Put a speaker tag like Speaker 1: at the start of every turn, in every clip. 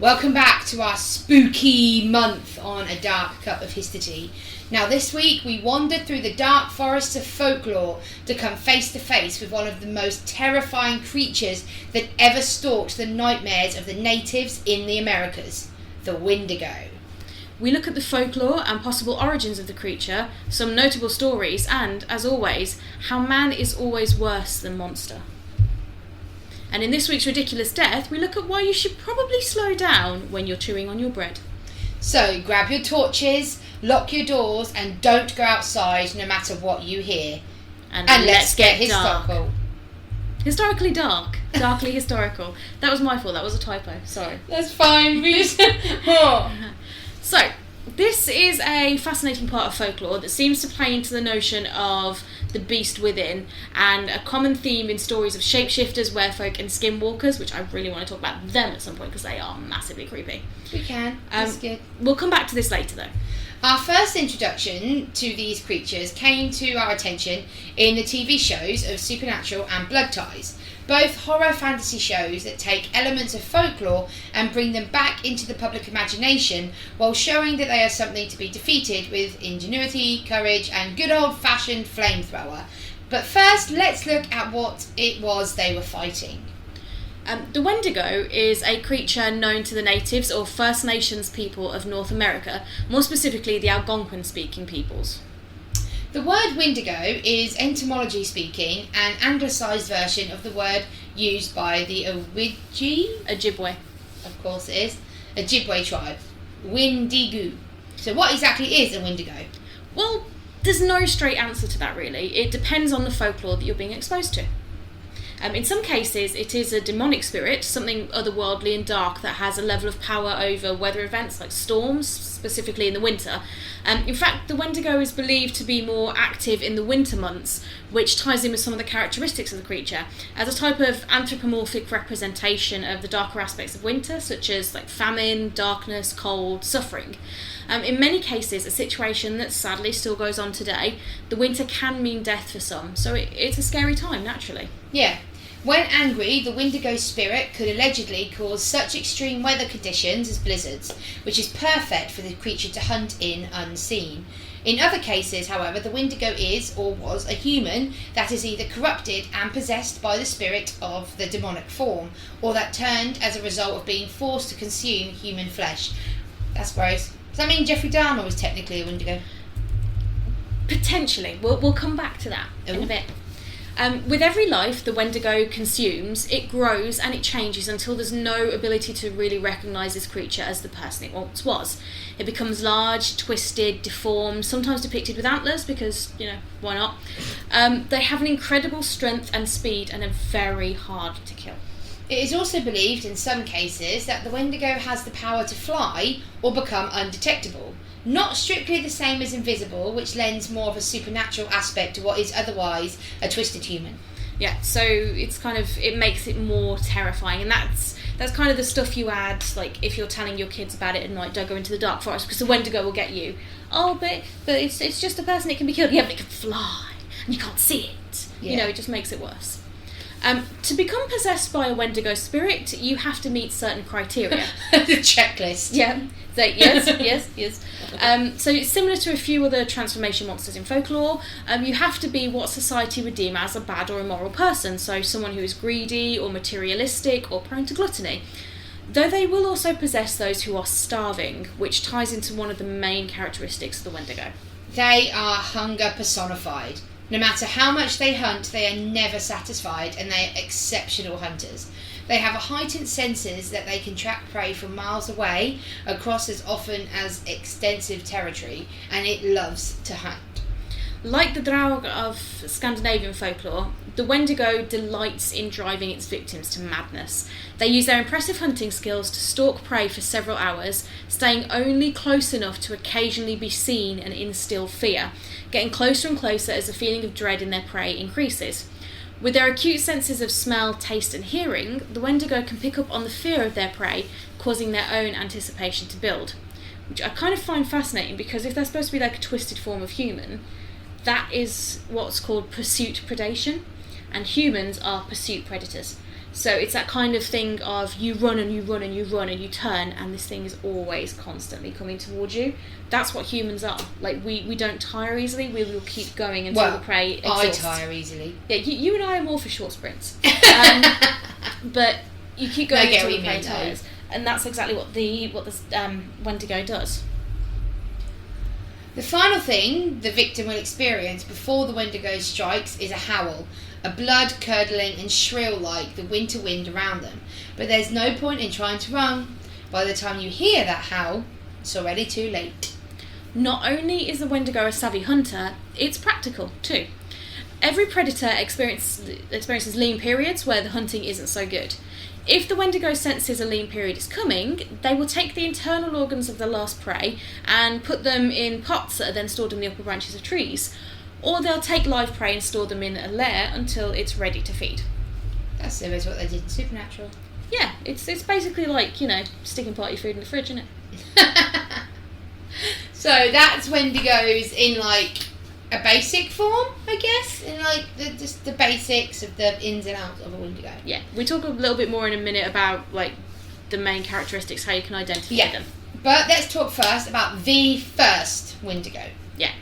Speaker 1: Welcome back to our spooky month on A Dark Cup of History. Now this week we wandered through the dark forests of folklore to come face to face with one of the most terrifying creatures that ever stalked the nightmares of the natives in the Americas, the Wendigo.
Speaker 2: We look at the folklore and possible origins of the creature, some notable stories, and, as always, how man is always worse than monster. And in this week's Ridiculous Death, we look at why you should probably slow down when you're chewing on your bread.
Speaker 1: So grab your torches, lock your doors, and don't go outside no matter what you hear. And let's get historical.
Speaker 2: Dark. Historically dark. Darkly historical. That was my fault, that was a typo, sorry.
Speaker 1: That's fine, we just...
Speaker 2: So, this is a fascinating part of folklore that seems to play into the notion of the beast within, and a common theme in stories of shapeshifters, werefolk and skinwalkers, which I really want to talk about them at some point because they are massively creepy.
Speaker 1: We can, that's good.
Speaker 2: We'll come back to this later though.
Speaker 1: Our first introduction to these creatures came to our attention in the TV shows of Supernatural and Blood Ties, both horror fantasy shows that take elements of folklore and bring them back into the public imagination while showing that they are something to be defeated with ingenuity, courage and good old-fashioned flamethrower. But first, let's look at what it was they were fighting.
Speaker 2: The Wendigo is a creature known to the natives or First Nations people of North America, more specifically the Algonquin-speaking peoples.
Speaker 1: The word Wendigo is etymology speaking an anglicised version of the word used by the
Speaker 2: Ojibwe.
Speaker 1: Of course it is. Ojibwe tribe. Wendigo. So what exactly is a Wendigo?
Speaker 2: Well, there's no straight answer to that really. It depends on the folklore that you're being exposed to. In some cases, it is a demonic spirit, something otherworldly and dark that has a level of power over weather events like storms, specifically in the winter. In fact, the Wendigo is believed to be more active in the winter months, which ties in with some of the characteristics of the creature, as a type of anthropomorphic representation of the darker aspects of winter, such as like famine, darkness, cold, suffering. In many cases, a situation that sadly still goes on today, the winter can mean death for some, so it's a scary time, naturally.
Speaker 1: Yeah. When angry, the Wendigo spirit could allegedly cause such extreme weather conditions as blizzards, which is perfect for the creature to hunt in unseen. In other cases, however, the Wendigo is, or was, a human that is either corrupted and possessed by the spirit of the demonic form, or that turned as a result of being forced to consume human flesh. That's gross. Does that mean Jeffrey Dahmer was technically a Wendigo?
Speaker 2: Potentially. We'll come back to that in a bit. With every life the Wendigo consumes, it grows and it changes until there's no ability to really recognise this creature as the person it once was. It becomes large, twisted, deformed, sometimes depicted with antlers because, why not? They have an incredible strength and speed and are very hard to kill.
Speaker 1: It is also believed in some cases that the Wendigo has the power to fly or become undetectable. Not strictly the same as invisible, which lends more of a supernatural aspect to what is otherwise a twisted human.
Speaker 2: Yeah, so it makes it more terrifying, and that's kind of the stuff you add, like if you're telling your kids about it at night, don't go into the dark forest because the Wendigo will get you. Oh, but it's just a person, it can be killed. Yeah, but it can fly, and you can't see it.
Speaker 1: Yeah.
Speaker 2: It just makes it worse. To become possessed by a Wendigo spirit, you have to meet certain criteria.
Speaker 1: The checklist.
Speaker 2: Yeah. So yes. So it's similar to a few other transformation monsters in folklore. You have to be what society would deem as a bad or immoral person, so someone who is greedy or materialistic or prone to gluttony. Though they will also possess those who are starving, which ties into one of the main characteristics of the Wendigo.
Speaker 1: They are hunger personified. No matter how much they hunt, they are never satisfied, and they are exceptional hunters. They have a heightened senses that they can track prey from miles away, across as often as extensive territory, and it loves to hunt.
Speaker 2: Like the Draug of Scandinavian folklore, the Wendigo delights in driving its victims to madness. They use their impressive hunting skills to stalk prey for several hours, staying only close enough to occasionally be seen and instill fear, getting closer and closer as the feeling of dread in their prey increases. With their acute senses of smell, taste and hearing, the Wendigo can pick up on the fear of their prey, causing their own anticipation to build. Which I kind of find fascinating because if they're supposed to be like a twisted form of human, that is what's called pursuit predation, and humans are pursuit predators. So it's that kind of thing of you run and you run and you run and you turn, and this thing is always constantly coming towards you. That's what humans are. Like, we don't tire easily. We will keep going until the prey exhausts.
Speaker 1: I tire easily.
Speaker 2: Yeah, you and I are more for short sprints. But you keep going until the prey tires. And that's exactly what the Wendigo does.
Speaker 1: The final thing the victim will experience before the Wendigo strikes is a howl, a blood-curdling and shrill like the winter wind around them. But there's no point in trying to run. By the time you hear that howl, it's already too late.
Speaker 2: Not only is the Wendigo a savvy hunter, it's practical too. Every predator experiences lean periods where the hunting isn't so good. If the Wendigo senses a lean period is coming, they will take the internal organs of their last prey and put them in pots that are then stored in the upper branches of trees. Or they'll take live prey and store them in a lair until it's ready to feed.
Speaker 1: That's similar to what they did in Supernatural.
Speaker 2: Yeah, it's basically like, sticking party food in the fridge, isn't it?
Speaker 1: So that's Wendigos in, like, a basic form, I guess, in like just the basics of the ins and outs of a Wendigo.
Speaker 2: Yeah, we talk a little bit more in a minute about like the main characteristics, how you can identify them.
Speaker 1: But let's talk first about the first Wendigo.
Speaker 2: Yeah.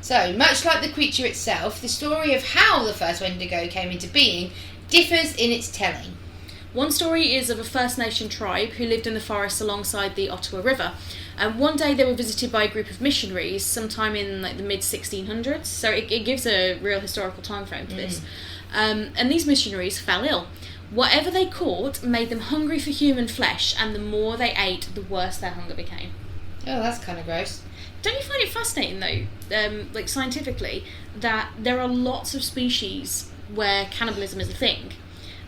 Speaker 1: So, much like the creature itself, the story of how the first Wendigo came into being differs in its telling.
Speaker 2: One story is of a First Nation tribe who lived in the forest alongside the Ottawa River. And one day they were visited by a group of missionaries sometime in like the mid-1600s. So it gives a real historical time frame to this. And these missionaries fell ill. Whatever they caught made them hungry for human flesh, and the more they ate, the worse their hunger became.
Speaker 1: Oh, that's kind of gross.
Speaker 2: Don't you find it fascinating, though, like scientifically, that there are lots of species where cannibalism is a thing?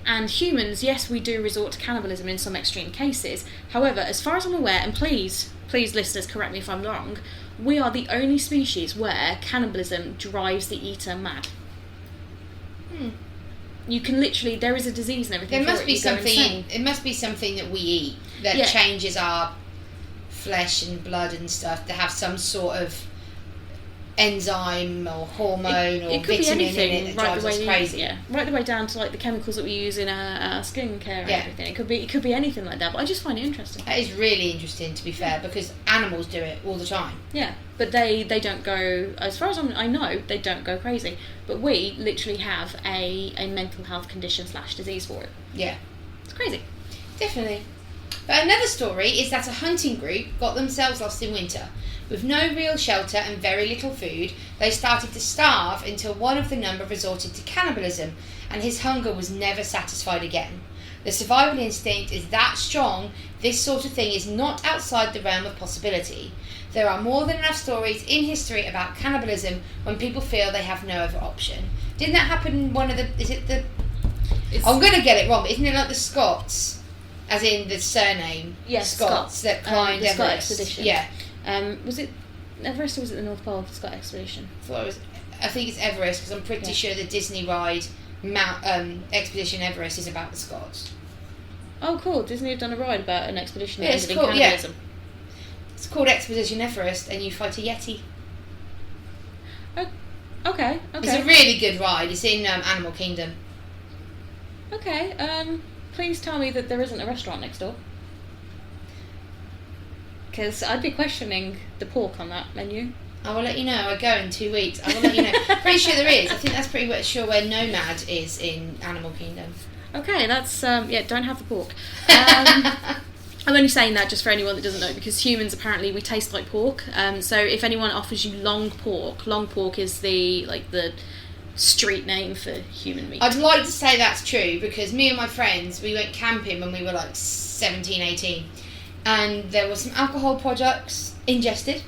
Speaker 2: And humans, yes, we do resort to cannibalism in some extreme cases. However, as far as I'm aware, and please listeners, correct me if I'm wrong, we are the only species where cannibalism drives the eater mad. You can literally, there is a disease and everything.
Speaker 1: There must be something. It must be something that we eat that changes our flesh and blood and stuff to have some sort of enzyme or hormone or vitamin in it that drives us crazy.
Speaker 2: Yeah, right the way down to like the chemicals that we use in our skincare and everything. It could be anything like that. But I just find it interesting.
Speaker 1: That is really interesting, to be fair, because animals do it all the time.
Speaker 2: Yeah, but they don't go, as far as I know, they don't go crazy. But we literally have a mental health condition / disease for it.
Speaker 1: Yeah,
Speaker 2: it's crazy.
Speaker 1: Definitely. But another story is that a hunting group got themselves lost in winter. With no real shelter and very little food, they started to starve until one of the number resorted to cannibalism, and his hunger was never satisfied again. The survival instinct is that strong, this sort of thing is not outside the realm of possibility. There are more than enough stories in history about cannibalism when people feel they have no other option. Didn't that happen in one of the... I'm going to get it wrong, but isn't it like the Scots? As in the surname?
Speaker 2: Yes,
Speaker 1: Scots that climbed
Speaker 2: the
Speaker 1: Everest.
Speaker 2: Scott expedition.
Speaker 1: Yeah.
Speaker 2: Was it Everest or was it the North Pole Scott expedition?
Speaker 1: I think it's Everest, because I'm pretty sure the Disney ride Expedition Everest is about the Scots.
Speaker 2: Oh, cool! Disney have done a ride about an expedition that ended in cannibalism.
Speaker 1: It's called Expedition Everest, and you fight a Yeti.
Speaker 2: Oh, okay.
Speaker 1: It's a really good ride. It's in Animal Kingdom.
Speaker 2: Okay. Please tell me that there isn't a restaurant next door. Because I'd be questioning the pork on that menu.
Speaker 1: I will let you know. I go in 2 weeks. I will let you know. Pretty sure there is. I think that's pretty much sure where Nomad is in Animal Kingdom.
Speaker 2: Okay, that's don't have the pork. I'm only saying that just for anyone that doesn't know, because humans apparently we taste like pork. So if anyone offers you long pork is the street name for human meat.
Speaker 1: I'd like to say that's true, because me and my friends, we went camping when we were like 17, 18, and there were some alcohol products ingested,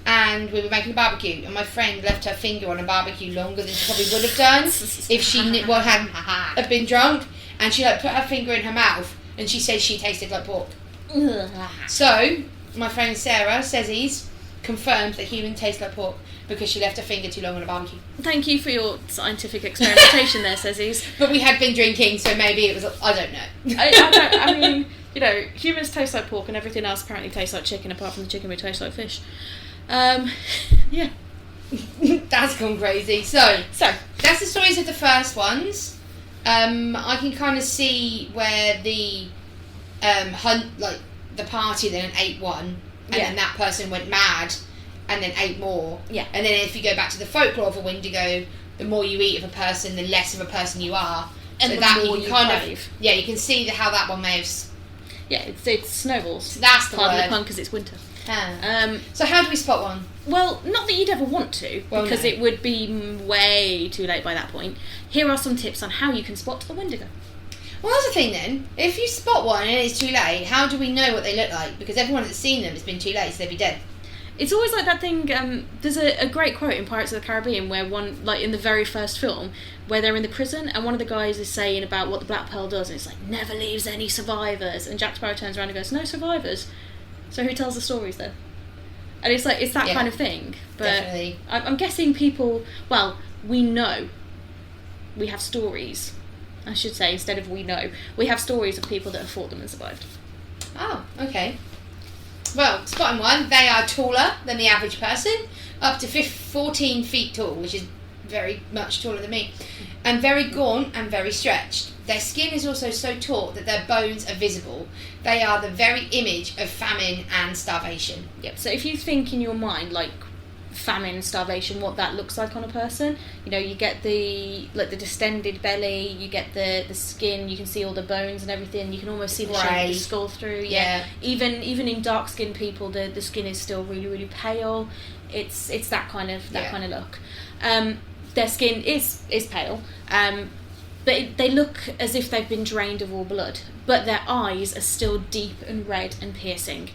Speaker 1: and we were making a barbecue, and my friend left her finger on a barbecue longer than she probably would have done if she hadn't been drunk, and she put her finger in her mouth, and she said she tasted like pork. So my friend Sarah says confirmed that humans taste like pork because she left her finger too long on a barbecue.
Speaker 2: Thank you for your scientific experimentation there, Sezzies.
Speaker 1: But we had been drinking, so maybe it was... I don't know.
Speaker 2: I mean, humans taste like pork and everything else apparently tastes like chicken, apart from the chicken we taste like fish. Yeah.
Speaker 1: That's gone crazy. So, that's the stories of the first ones. I can kind of see where the hunt, like the party then ate one, and then that person went mad, and then ate more.
Speaker 2: Yeah.
Speaker 1: And then if you go back to the folklore of a Wendigo, the more you eat of a person, the less of a person you are.
Speaker 2: And
Speaker 1: so
Speaker 2: the
Speaker 1: that
Speaker 2: more
Speaker 1: you
Speaker 2: you
Speaker 1: kind
Speaker 2: crave.
Speaker 1: of you can see how that one may have.
Speaker 2: Yeah, it snowballs.
Speaker 1: That's the
Speaker 2: Pardon
Speaker 1: word.
Speaker 2: the pun, because it's winter.
Speaker 1: So how do we spot one?
Speaker 2: Well, not that you'd ever want to, because
Speaker 1: no.
Speaker 2: it would be way too late by that point. Here are some tips on how you can spot the Wendigo.
Speaker 1: Well, that's the thing then. If you spot one and it's too late, how do we know what they look like? Because everyone that's seen them, it's been too late, so they'd be dead.
Speaker 2: It's always like that thing, there's a great quote in Pirates of the Caribbean where one, like in the very first film, where they're in the prison and one of the guys is saying about what the Black Pearl does, and it's like, never leaves any survivors. And Jack Sparrow turns around and goes, no survivors. So who tells the stories then? And it's like, it's that kind of thing. But
Speaker 1: definitely.
Speaker 2: I'm guessing people, well, we know. We have stories, I should say, instead of we know. We have stories of people that have fought them and survived.
Speaker 1: Oh, okay. Well, spotting one, they are taller than the average person, up to 14 feet tall, which is very much taller than me, and very gaunt and very stretched. Their skin is also so taut that their bones are visible. They are the very image of famine and starvation.
Speaker 2: Yep, so if you think in your mind, like, famine, starvation, what that looks like on a person, you know, you get the distended belly, you get the skin, you can see all the bones and everything, you can almost see the shape of the skull through.
Speaker 1: Yeah.
Speaker 2: Even in dark skinned people, the skin is still really, really pale. It's that kind of kind of look. Their skin is pale, but they look as if they've been drained of all blood, but their eyes are still deep and red and piercing.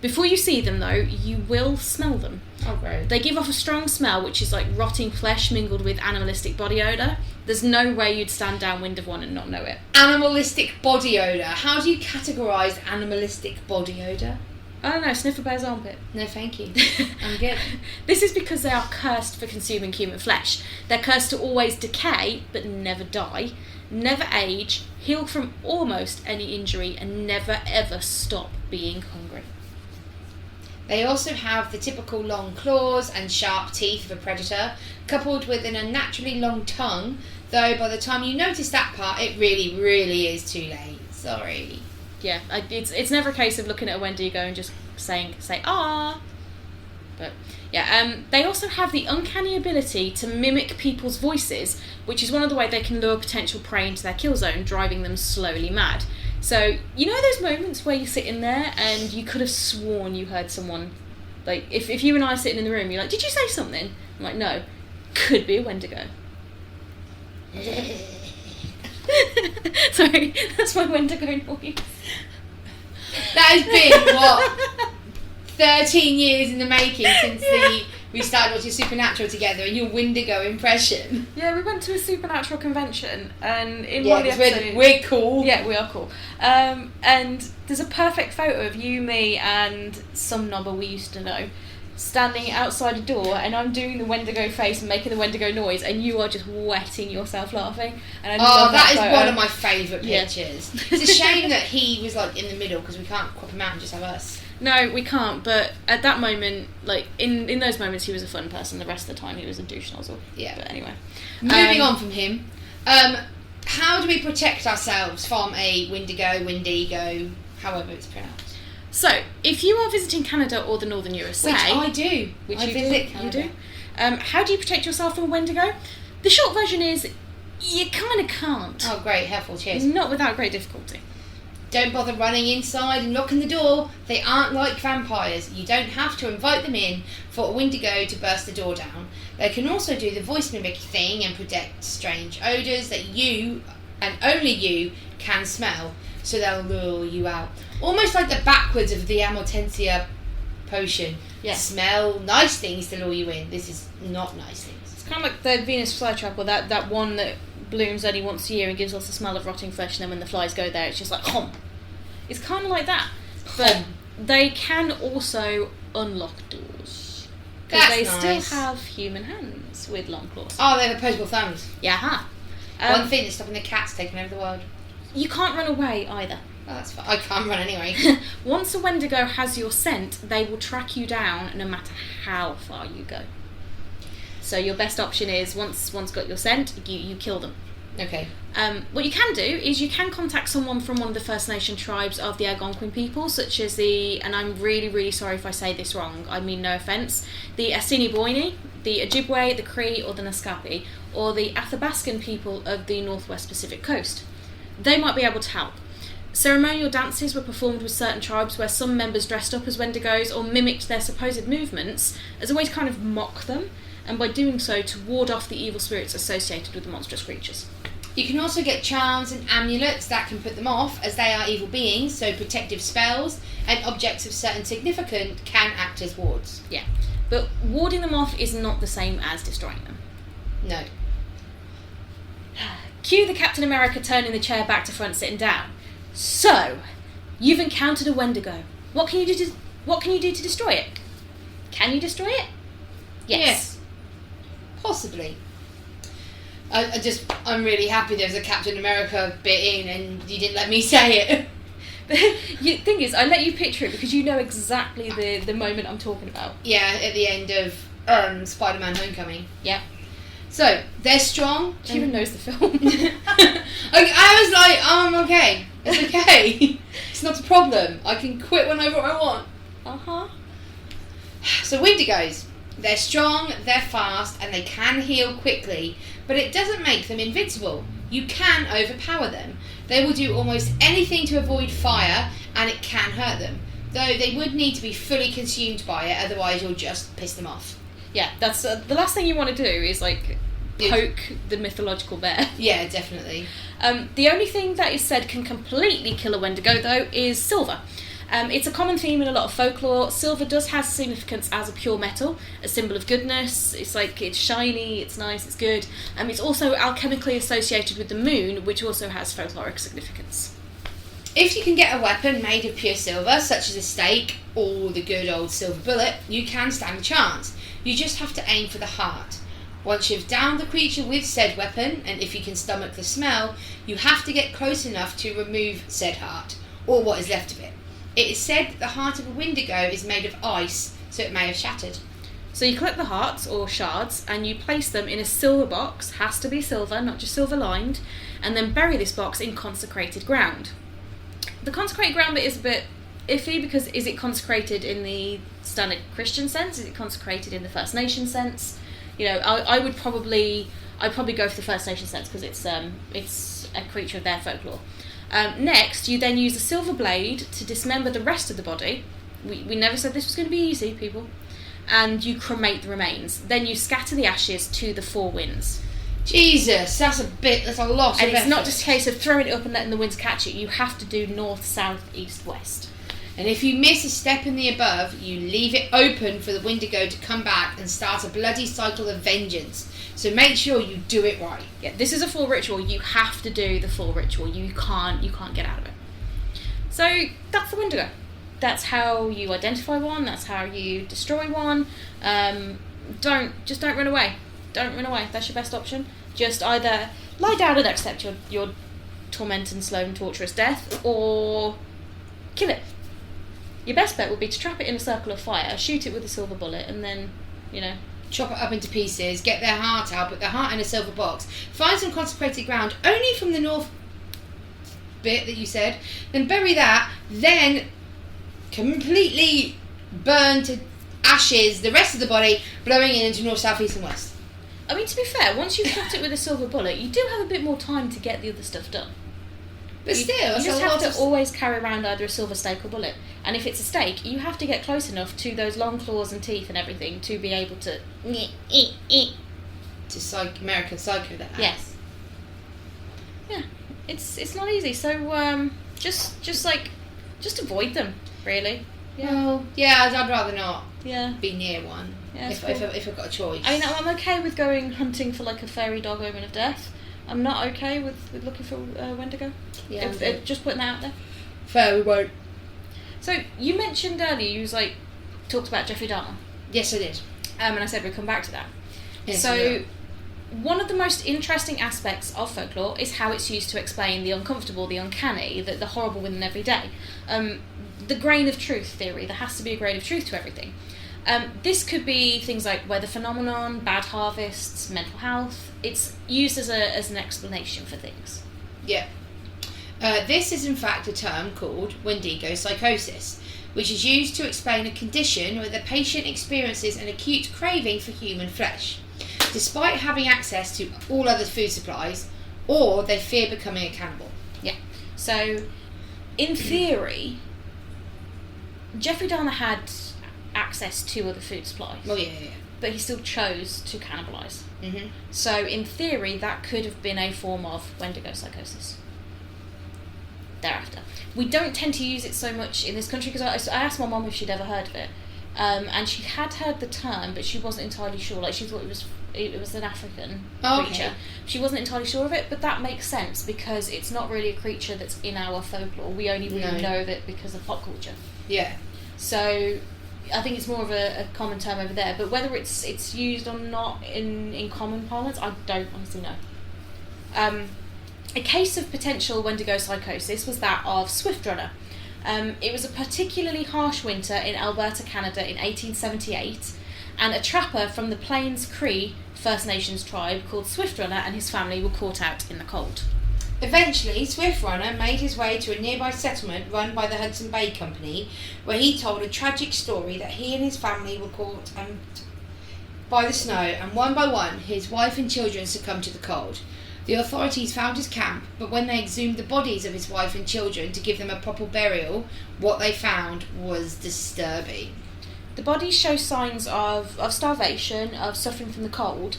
Speaker 2: Before you see them, though, you will smell them.
Speaker 1: Oh, great.
Speaker 2: They give off a strong smell, which is like rotting flesh mingled with animalistic body odour. There's no way you'd stand downwind of one and not know it.
Speaker 1: Animalistic body odour. How do you categorise animalistic body odour?
Speaker 2: I don't know, sniff a bear's armpit.
Speaker 1: No, thank you. I'm good.
Speaker 2: This is because they are cursed for consuming human flesh. They're cursed to always decay, but never die, never age, heal from almost any injury, and never ever stop being hungry.
Speaker 1: They also have the typical long claws and sharp teeth of a predator, coupled with an unnaturally long tongue, though by the time you notice that part, it really, really is too late. Sorry.
Speaker 2: Yeah, it's never a case of looking at a Wendigo and just say ah. But yeah, they also have the uncanny ability to mimic people's voices, which is one of the ways they can lure potential prey into their kill zone, driving them slowly mad. So, you know those moments where you're sitting there and you could have sworn you heard someone, like, if you and I are sitting in the room, you're like, did you say something? I'm like, no. Could be a Wendigo. Sorry, that's my Wendigo noise.
Speaker 1: That has been, what, 13 years in the making since we started watching Supernatural together, and your Wendigo impression.
Speaker 2: Yeah, we went to a Supernatural convention, and in one of the episodes...
Speaker 1: we're cool.
Speaker 2: Yeah, we are cool. And there's a perfect photo of you, me, and some knobber we used to know, standing outside a door, and I'm doing the Wendigo face and making the Wendigo noise, and you are just wetting yourself laughing. And I love
Speaker 1: that is
Speaker 2: photo.
Speaker 1: one of my favourite pictures. It's a shame that he was like in the middle, because we can't crop him out and just have us.
Speaker 2: No, we can't, but at that moment, like, in those moments, he was a fun person. The rest of the time, he was a douche nozzle.
Speaker 1: Yeah.
Speaker 2: But anyway.
Speaker 1: Moving on from him, how do we protect ourselves from a Wendigo, however it's pronounced?
Speaker 2: So, if you are visiting Canada or the Northern USA...
Speaker 1: Which I do. I visit Canada.
Speaker 2: You do? How do you protect yourself from a Wendigo? The short version is, you kind of can't.
Speaker 1: Oh, great. Helpful. Cheers.
Speaker 2: Not without great difficulty.
Speaker 1: Don't bother running inside and locking the door. They aren't like vampires. You don't have to invite them in for a Wendigo to burst the door down. They can also do the voice mimic thing and project strange odours that you, and only you, can smell. So they'll lure you out. Almost like the backwards of the Amortensia potion.
Speaker 2: Yeah.
Speaker 1: Smell nice things to lure you in. This is not nice things.
Speaker 2: It's kind of like the Venus flytrap, or that one that blooms only once a year and gives us the smell of rotting flesh, and then when the flies go there, it's just like, hum. It's kind of like that. But they can also unlock doors. Because they still have human hands with long claws.
Speaker 1: Oh, they have opposable thumbs.
Speaker 2: Yeah.
Speaker 1: One thing that's stopping the cats taking over the world.
Speaker 2: You can't run away either.
Speaker 1: Oh, that's fine. I can't run anyway.
Speaker 2: Once a Wendigo has your scent, they will track you down no matter how far you go. So your best option is, once got your scent, you kill them.
Speaker 1: Okay.
Speaker 2: What you can do is you can contact someone from one of the First Nation tribes of the Algonquin people, such as and I'm really, really sorry if I say this wrong, I mean no offence, the Assiniboine, the Ojibwe, the Cree or the Naskapi, or the Athabascan people of the Northwest Pacific Coast. They might be able to help. Ceremonial dances were performed with certain tribes where some members dressed up as Wendigos or mimicked their supposed movements as a way to kind of mock them, and by doing so to ward off the evil spirits associated with the monstrous creatures.
Speaker 1: You can also get charms and amulets that can put them off, as they are evil beings, so protective spells and objects of certain significance can act as wards.
Speaker 2: Yeah, but warding them off is not the same as destroying them.
Speaker 1: No.
Speaker 2: Cue the Captain America turning the chair back to front, sitting down. So, you've encountered a Wendigo. What can you do to destroy it? Can you destroy it? Yes.
Speaker 1: Possibly. I'm really happy there's a Captain America bit in and you didn't let me say it.
Speaker 2: The thing is, I let you picture it because you know exactly the moment I'm talking about.
Speaker 1: Yeah, at the end of Spider-Man Homecoming.
Speaker 2: Yeah.
Speaker 1: So, they're strong.
Speaker 2: She even knows the film.
Speaker 1: I was like, I'm okay. It's okay. It's not a problem. I can quit whenever I want.
Speaker 2: Uh-huh.
Speaker 1: So Wendigos, they're strong, they're fast, and they can heal quickly, but it doesn't make them invincible. You can overpower them. They will do almost anything to avoid fire, and it can hurt them, though they would need to be fully consumed by it, otherwise you'll just piss them off.
Speaker 2: Yeah, that's the last thing you want to do is like poke the mythological bear.
Speaker 1: Yeah, definitely.
Speaker 2: The only thing that is said can completely kill a Wendigo, though, is silver. It's a common theme in a lot of folklore. Silver does have significance as a pure metal, a symbol of goodness. It's shiny, it's nice, it's good. It's also alchemically associated with the moon, which also has folkloric significance.
Speaker 1: If you can get a weapon made of pure silver, such as a stake or the good old silver bullet, you can stand a chance. You just have to aim for the heart. Once you've downed the creature with said weapon, and if you can stomach the smell, you have to get close enough to remove said heart, or what is left of it. It is said that the heart of a Wendigo is made of ice, so it may have shattered.
Speaker 2: So you collect the hearts, or shards, and you place them in a silver box, has to be silver, not just silver lined, and then bury this box in consecrated ground. The consecrated ground bit is a bit iffy, because is it consecrated in the standard Christian sense? Is it consecrated in the First Nation sense? You know, I'd probably go for the First Nation sense, because it's a creature of their folklore. Next, you then use a silver blade to dismember the rest of the body. We never said this was going to be easy, people. And you cremate the remains. Then you scatter the ashes to the four winds.
Speaker 1: Jesus, that's a lot of
Speaker 2: And it's
Speaker 1: effort.
Speaker 2: not just a case of throwing it up and letting the winds catch it. You have to do north, south, east, west.
Speaker 1: And if you miss a step in the above, you leave it open for the Wendigo to come back and start a bloody cycle of vengeance. So make sure you do it right.
Speaker 2: Yeah, this is a full ritual. You have to do the full ritual. You can't get out of it. So that's the Wendigo. That's how you identify one. That's how you destroy one. Don't run away. Don't run away. That's your best option. Just either lie down and accept your tormenting, slow and torturous death, or kill it. Your best bet would be to trap it in a circle of fire, shoot it with a silver bullet, and then,
Speaker 1: chop it up into pieces, get their heart out, put their heart in a silver box, find some consecrated ground, only from the north bit that you said, then bury that, then completely burn to ashes the rest of the body, blowing it into north, south, east and west.
Speaker 2: I mean, to be fair, once you've shot it with a silver bullet, you do have a bit more time to get the other stuff done.
Speaker 1: But
Speaker 2: you just have to always carry around either a silver stake or bullet. And if it's a stake, you have to get close enough to those long claws and teeth and everything to be able to...
Speaker 1: To American Psycho that has.
Speaker 2: Yes. Yeah, it's not easy. So just avoid them, really.
Speaker 1: Yeah. Well, yeah, I'd rather not.
Speaker 2: Yeah.
Speaker 1: Be near one.
Speaker 2: Yeah,
Speaker 1: if I've got a choice.
Speaker 2: I mean, I'm okay with going hunting for like a fairy dog omen of death. I'm not okay with looking for Wendigo.
Speaker 1: Yeah.
Speaker 2: Just putting that out there.
Speaker 1: Fair, we won't.
Speaker 2: So you mentioned earlier you talked about Jeffrey Dahmer.
Speaker 1: Yes, I did.
Speaker 2: And I said we'd come back to that.
Speaker 1: Yes,
Speaker 2: so one of the most interesting aspects of folklore is how it's used to explain the uncomfortable, the uncanny, the horrible within every day. The grain of truth theory. There has to be a grain of truth to everything. This could be things like weather phenomenon, bad harvests, mental health. It's used as an explanation for things.
Speaker 1: Yeah. This is in fact a term called Wendigo psychosis, which is used to explain a condition where the patient experiences an acute craving for human flesh, despite having access to all other food supplies, or they fear becoming a cannibal.
Speaker 2: Yeah. So, in theory, Jeffrey Dahmer had access to other food supplies.
Speaker 1: Oh, yeah.
Speaker 2: But he still chose to cannibalise.
Speaker 1: Mm-hmm.
Speaker 2: So, in theory, that could have been a form of Wendigo psychosis. Thereafter. We don't tend to use it so much in this country because I asked my mum if she'd ever heard of it. And she had heard the term, but she wasn't entirely sure. Like, she thought it was an African creature.
Speaker 1: Okay.
Speaker 2: She wasn't entirely sure of it, but that makes sense because it's not really a creature that's in our folklore. We only really know of it because of pop culture.
Speaker 1: Yeah.
Speaker 2: So I think it's more of a common term over there, but whether it's used or not in common parlance, I don't honestly know. A case of potential Wendigo psychosis was that of Swift Runner. It was a particularly harsh winter in Alberta, Canada in 1878, and a trapper from the Plains Cree First Nations tribe called Swift Runner and his family were caught out in the cold.
Speaker 1: Eventually, Swift Runner made his way to a nearby settlement run by the Hudson Bay Company, where he told a tragic story that he and his family were caught by the snow, and one by one his wife and children succumbed to the cold. The authorities found his camp, but when they exhumed the bodies of his wife and children to give them a proper burial, what they found was disturbing.
Speaker 2: The bodies show signs of starvation, of suffering from the cold,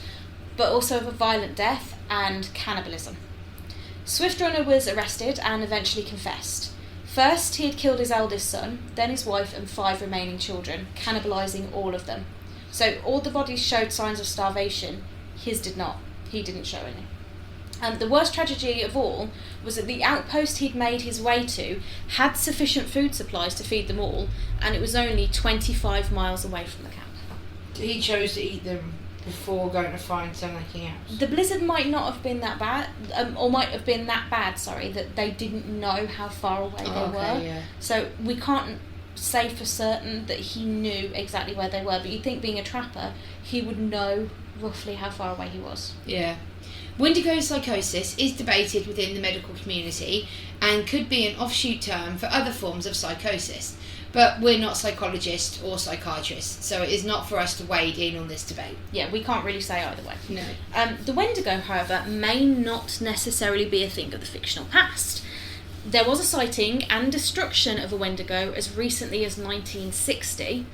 Speaker 2: but also of a violent death and cannibalism. Swift Runner was arrested and eventually confessed. First, he had killed his eldest son, then his wife and 5 remaining children, cannibalising all of them. So all the bodies showed signs of starvation, his did not. He didn't show any. And the worst tragedy of all was that the outpost he'd made his way to had sufficient food supplies to feed them all, and it was only 25 miles away from the camp.
Speaker 1: He chose to eat them before going to find something else.
Speaker 2: The blizzard might not have been that bad, or might have been that bad, that they didn't know how far away they were.
Speaker 1: Yeah.
Speaker 2: So we can't say for certain that he knew exactly where they were, but you'd think being a trapper, he would know roughly how far away he was.
Speaker 1: Yeah. Wendigo psychosis is debated within the medical community and could be an offshoot term for other forms of psychosis, but we're not psychologists or psychiatrists, so it is not for us to wade in on this debate.
Speaker 2: Yeah, we can't really say either way.
Speaker 1: No.
Speaker 2: The Wendigo, however, may not necessarily be a thing of the fictional past. There was a sighting and destruction of a Wendigo as recently as 1960,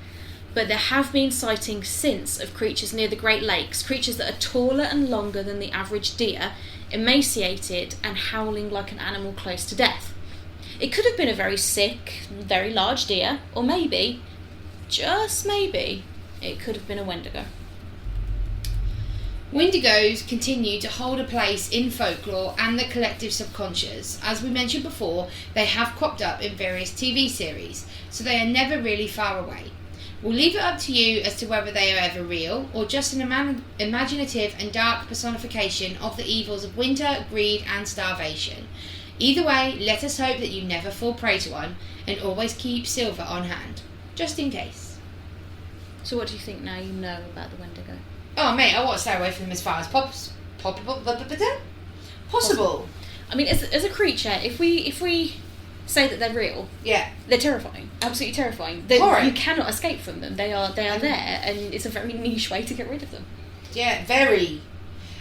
Speaker 2: but there have been sightings since of creatures near the Great Lakes, creatures that are taller and longer than the average deer, emaciated and howling like an animal close to death. It could have been a very sick, very large deer, or maybe, just maybe, it could have been a Wendigo.
Speaker 1: Wendigos continue to hold a place in folklore and the collective subconscious. As we mentioned before, they have cropped up in various TV series, so they are never really far away. We'll leave it up to you as to whether they are ever real or just an imaginative and dark personification of the evils of winter, greed and starvation. Either way, let us hope that you never fall prey to one and always keep silver on hand, just in case.
Speaker 2: So what do you think now you know about the Wendigo?
Speaker 1: Oh mate, I want to stay away from them as far as possible.
Speaker 2: I mean, as a creature, if we say that they're real,
Speaker 1: yeah,
Speaker 2: they're terrifying, absolutely terrifying. You cannot escape from them. They are there, and it's a very niche way to get rid of them.
Speaker 1: Yeah, very.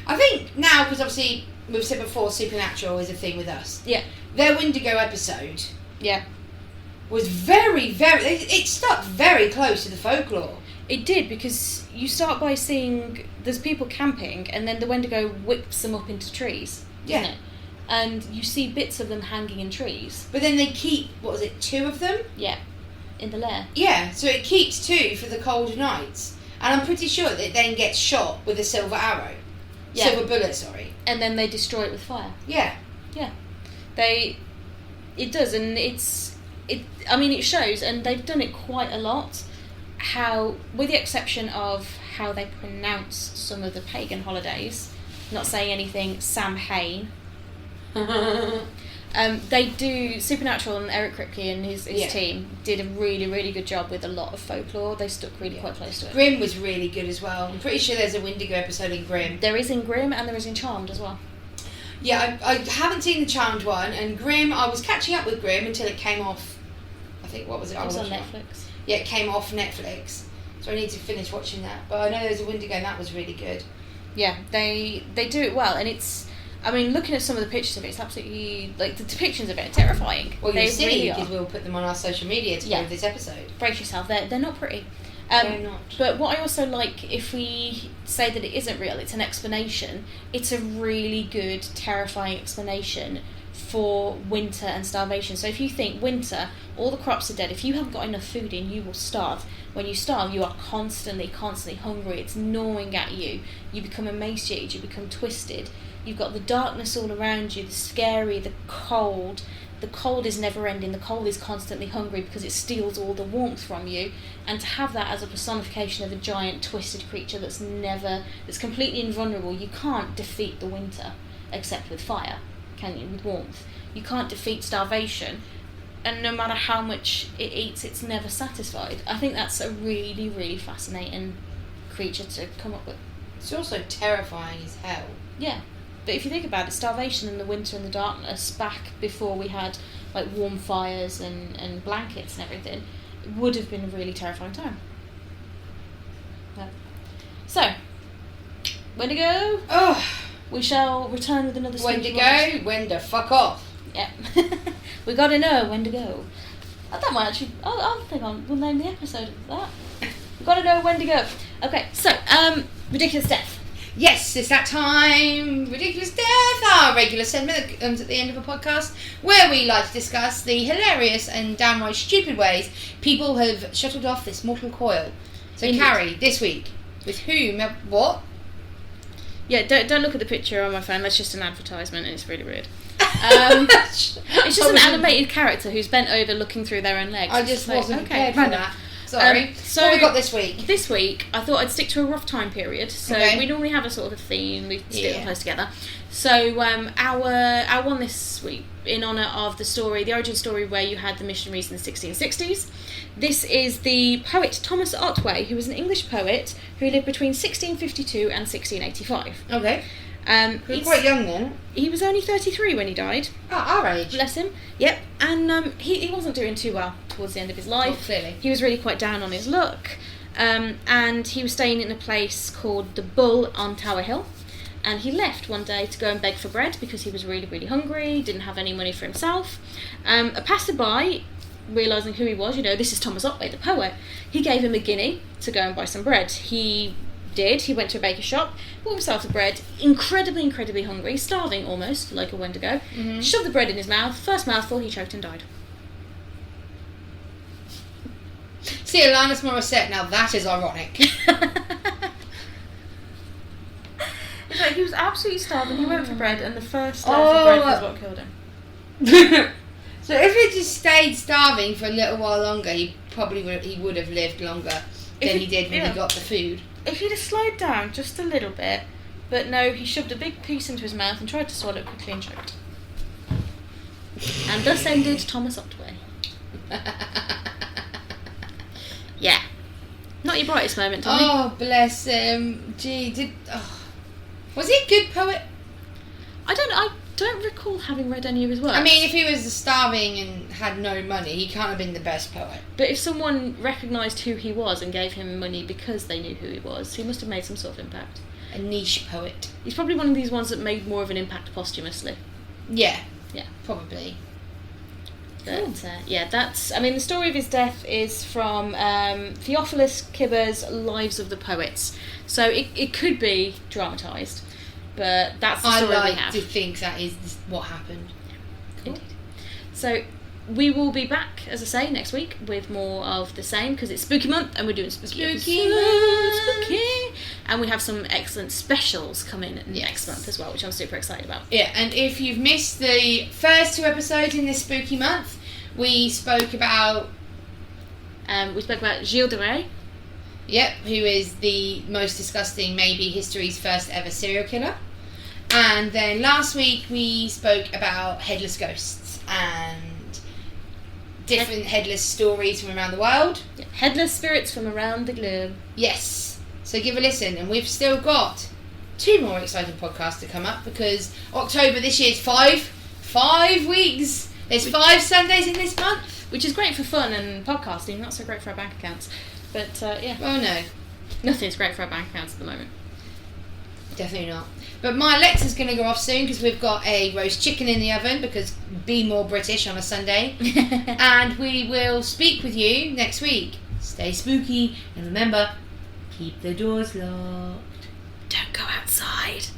Speaker 1: I think now, because obviously we've said before, supernatural is a thing with us.
Speaker 2: Yeah.
Speaker 1: Their Wendigo episode.
Speaker 2: Yeah.
Speaker 1: Was very. It stuck very close to the folklore.
Speaker 2: It did, because you start by seeing there's people camping, and then the Wendigo whips them up into trees.
Speaker 1: Yeah.
Speaker 2: Isn't it? And you see bits of them hanging in trees.
Speaker 1: But then they keep, 2 of them?
Speaker 2: Yeah, in the lair.
Speaker 1: Yeah, so it keeps 2 for the colder nights. And I'm pretty sure that it then gets shot with a silver arrow.
Speaker 2: Yeah.
Speaker 1: Silver bullet, sorry.
Speaker 2: And then they destroy it with fire.
Speaker 1: Yeah.
Speaker 2: Yeah. It does, and it shows, and they've done it quite a lot, how, with the exception of how they pronounce some of the pagan holidays, not saying anything Samhain, They do Supernatural, and Eric Kripke and his
Speaker 1: Yeah.
Speaker 2: team did a really, really good job with a lot of folklore. They stuck really quite close to it.
Speaker 1: Grimm was really good as well. I'm pretty sure there's a Wendigo episode in Grimm.
Speaker 2: There is in Grimm and there is in Charmed as well.
Speaker 1: Yeah, I haven't seen the Charmed one, and Grimm, I was catching up with Grimm until it came off. I think, what was it?
Speaker 2: It was on Netflix.
Speaker 1: Yeah, it came off Netflix, so I need to finish watching that. But I know there's a Wendigo, and that was really good.
Speaker 2: Yeah, they do it well, and it's. I mean, looking at some of the pictures of it, it's absolutely like the depictions of it are terrifying.
Speaker 1: Well,
Speaker 2: they
Speaker 1: you'll see
Speaker 2: really
Speaker 1: because
Speaker 2: are.
Speaker 1: we'll put them on our social media to go with this episode.
Speaker 2: Brace yourself, they're not pretty.
Speaker 1: They're not.
Speaker 2: But what I also like, if we say that it isn't real, it's an explanation. It's a really good, terrifying explanation for winter and starvation. So if you think winter, all the crops are dead. If you haven't got enough food in, you will starve. When you starve, you are constantly hungry. It's gnawing at you. You become emaciated. You become twisted. You've got the darkness all around you, the scary, the cold. The cold is never ending. The cold is constantly hungry because it steals all the warmth from you. And to have that as a personification of a giant twisted creature that's completely invulnerable, you can't defeat the winter except with fire, can you? With warmth. You can't defeat starvation. And no matter how much it eats, it's never satisfied. I think that's a really, really fascinating creature to come up with.
Speaker 1: It's also terrifying as hell.
Speaker 2: Yeah. But if you think about it, starvation in the winter and the darkness, back before we had like warm fires and blankets and everything, it would have been a really terrifying time. Yeah. So, Wendigo.
Speaker 1: Oh,
Speaker 2: We shall return with another
Speaker 1: Wendigo, when the fuck off.
Speaker 2: Yeah. We gotta know when to go. That might actually. I'll think we'll name the episode of that. We gotta know when to go. Okay, so ridiculous death.
Speaker 1: Yes, it's that time. Ridiculous Death, our regular segment that comes at the end of a podcast, where we like to discuss the hilarious and downright stupid ways people have shuttled off this mortal coil. So,
Speaker 2: Indeed.
Speaker 1: Carrie, this week, with whom, what?
Speaker 2: Yeah, don't look at the picture on my phone. That's just an advertisement, and it's really weird. It's just an animated character who's bent over looking through their own legs.
Speaker 1: I just wasn't prepared for
Speaker 2: random.
Speaker 1: that. Sorry.
Speaker 2: So
Speaker 1: what we got this week?
Speaker 2: This week, I thought I'd stick to a rough time period. So
Speaker 1: Okay.
Speaker 2: we normally have a sort of a theme. We stick them
Speaker 1: Yeah.
Speaker 2: close together. So our one this week, in honour of the origin story where you had the missionaries in the 1660s. This is the poet Thomas Otway, who was an English poet who lived between 1652 and 1685.
Speaker 1: Okay. He was
Speaker 2: He's-
Speaker 1: quite young then.
Speaker 2: He was only 33 when he died.
Speaker 1: Oh, our age.
Speaker 2: Bless him. Yep. And he wasn't doing too well towards the end of his life.
Speaker 1: Oh, clearly.
Speaker 2: He was really quite down on his luck. And he was staying in a place called the Bull on Tower Hill. And he left one day to go and beg for bread because he was really, really hungry, didn't have any money for himself. A passerby, realising who he was, this is Thomas Otway, the poet, he gave him a guinea to go and buy some bread. He went to a baker's shop, bought himself the bread, incredibly, incredibly hungry, starving almost, like a Wendigo, shoved the bread in his mouth, first mouthful, he choked and died.
Speaker 1: See, Alanis Morissette, now that is ironic.
Speaker 2: It's like he was absolutely starving, he went for bread, and the first loaf of bread was what killed him.
Speaker 1: So if he just stayed starving for a little while longer, he would have lived longer than he did when he got the food.
Speaker 2: If he'd have slowed down just a little bit, but no, he shoved a big piece into his mouth and tried to swallow it quickly and choked. And thus ended Thomas Otway. Yeah. Not your brightest moment, Tommy.
Speaker 1: Oh, bless him. Gee, was he a good poet?
Speaker 2: I don't recall having read any of his works.
Speaker 1: I mean, if he was starving and had no money, he can't have been the best poet.
Speaker 2: But if someone recognised who he was and gave him money because they knew who he was, he must have made some sort of impact.
Speaker 1: A niche poet.
Speaker 2: He's probably one of these ones that made more of an impact posthumously.
Speaker 1: Yeah.
Speaker 2: Yeah.
Speaker 1: Probably.
Speaker 2: But, the story of his death is from Theophilus Kibber's Lives of the Poets. So it could be dramatised, but that's the story we have.
Speaker 1: I like to think that is what happened.
Speaker 2: Cool. Indeed. So we will be back, as I say, next week with more of the same, because it's spooky month and we're doing spooky episodes. Spooky! And we have some excellent specials coming next month as well, which I'm super excited about.
Speaker 1: Yeah, and if you've missed the first 2 episodes in this spooky month, we spoke about
Speaker 2: Gilles de Rais.
Speaker 1: Yep, who is the most disgusting, maybe history's first ever serial killer. And then last week we spoke about headless ghosts and different headless stories from around the world.
Speaker 2: Yeah, headless spirits from around the globe.
Speaker 1: Yes. So give a listen. And we've still got 2 more exciting podcasts to come up because October this year is 5 weeks. There's 5 Sundays in this month.
Speaker 2: Which is great for fun and podcasting, not so great for our bank accounts. But yeah.
Speaker 1: Well, no.
Speaker 2: Nothing's great for our bank accounts at the moment.
Speaker 1: Definitely not. But my Alexa's going to go off soon because we've got a roast chicken in the oven because be more British on a Sunday. And we will speak with you next week. Stay spooky and remember, keep the doors locked.
Speaker 2: Don't go outside.